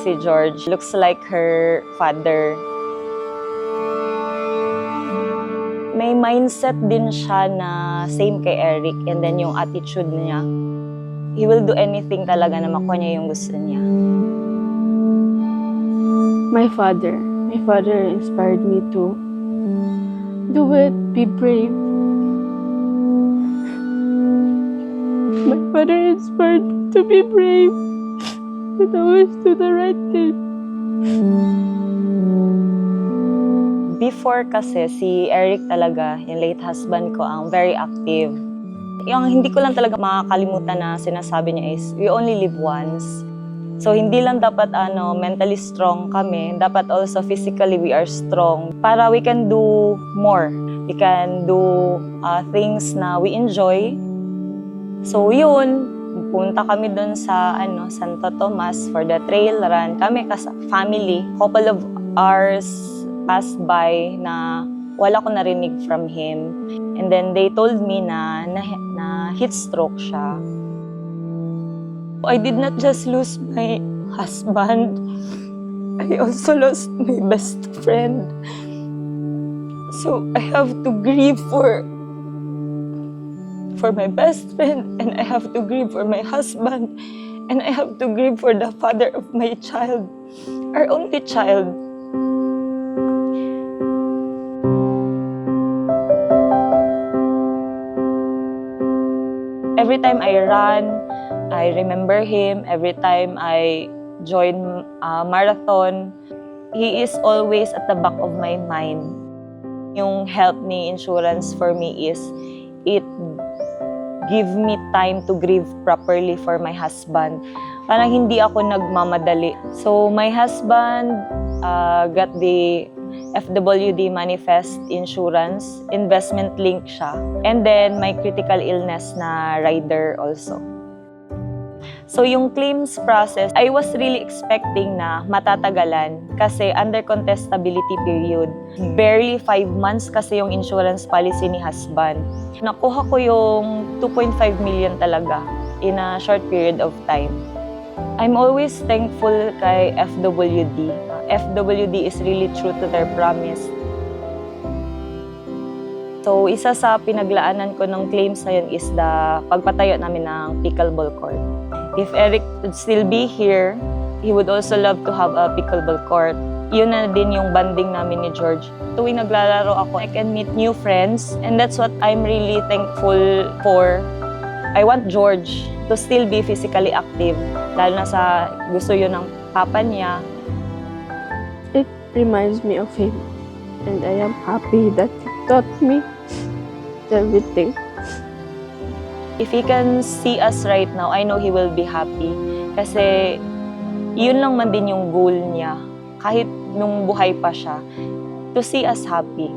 si George. Looks like her father. May mindset din siya na same kay Eric, and then yung attitude niya, he will do anything talaga na makuha niya yung gusto niya. My father inspired me to do it, be brave. My father inspired me to be brave and always do the right thing. Before kasi, si Eric talaga, yung late husband ko, ang very active. Yung hindi ko lang talaga makakalimutan na sinasabi niya is, we only live once. So hindi lang dapat mentally strong kami, dapat also physically we are strong para we can do more. We can do things na we enjoy. So yun, punta kami dun sa Santo Tomas for the trail run. Kami family, couple of hours passed by na wala ko narinig from him. And then they told me na heat stroke siya. I did not just lose my husband, I also lost my best friend. So I have to grieve for my best friend, and I have to grieve for my husband, and I have to grieve for the father of my child, our only child. Every time I run, I remember him. Every time I join a marathon, he is always at the back of my mind. Yung help ni insurance for me is, it give me time to grieve properly for my husband. Parang hindi ako nagmamadali. So my husband got the FWD Manifest Insurance, investment link siya. And then may critical illness na rider also. So yung claims process, I was really expecting na matatagalan kasi under contestability period. Barely 5 months kasi yung insurance policy ni husband. Nakuha ko yung 2.5 million talaga in a short period of time. I'm always thankful kay FWD. FWD is really true to their promise. So isa sa pinaglaanan ko ng claims na yun is the pagpatayo namin ng pickleball court. If Eric would still be here, he would also love to have a pickleball court. Yun na din yung banding namin ni George. Tuwing naglalaro ako, I can meet new friends, and that's what I'm really thankful for. I want George to still be physically active, lalo na sa gusto yun ng papa niya. It reminds me of him, and I am happy that he taught me everything. If he can see us right now, I know he will be happy. Kasi yun lang man din yung goal niya, kahit nung buhay pa siya, to see us happy.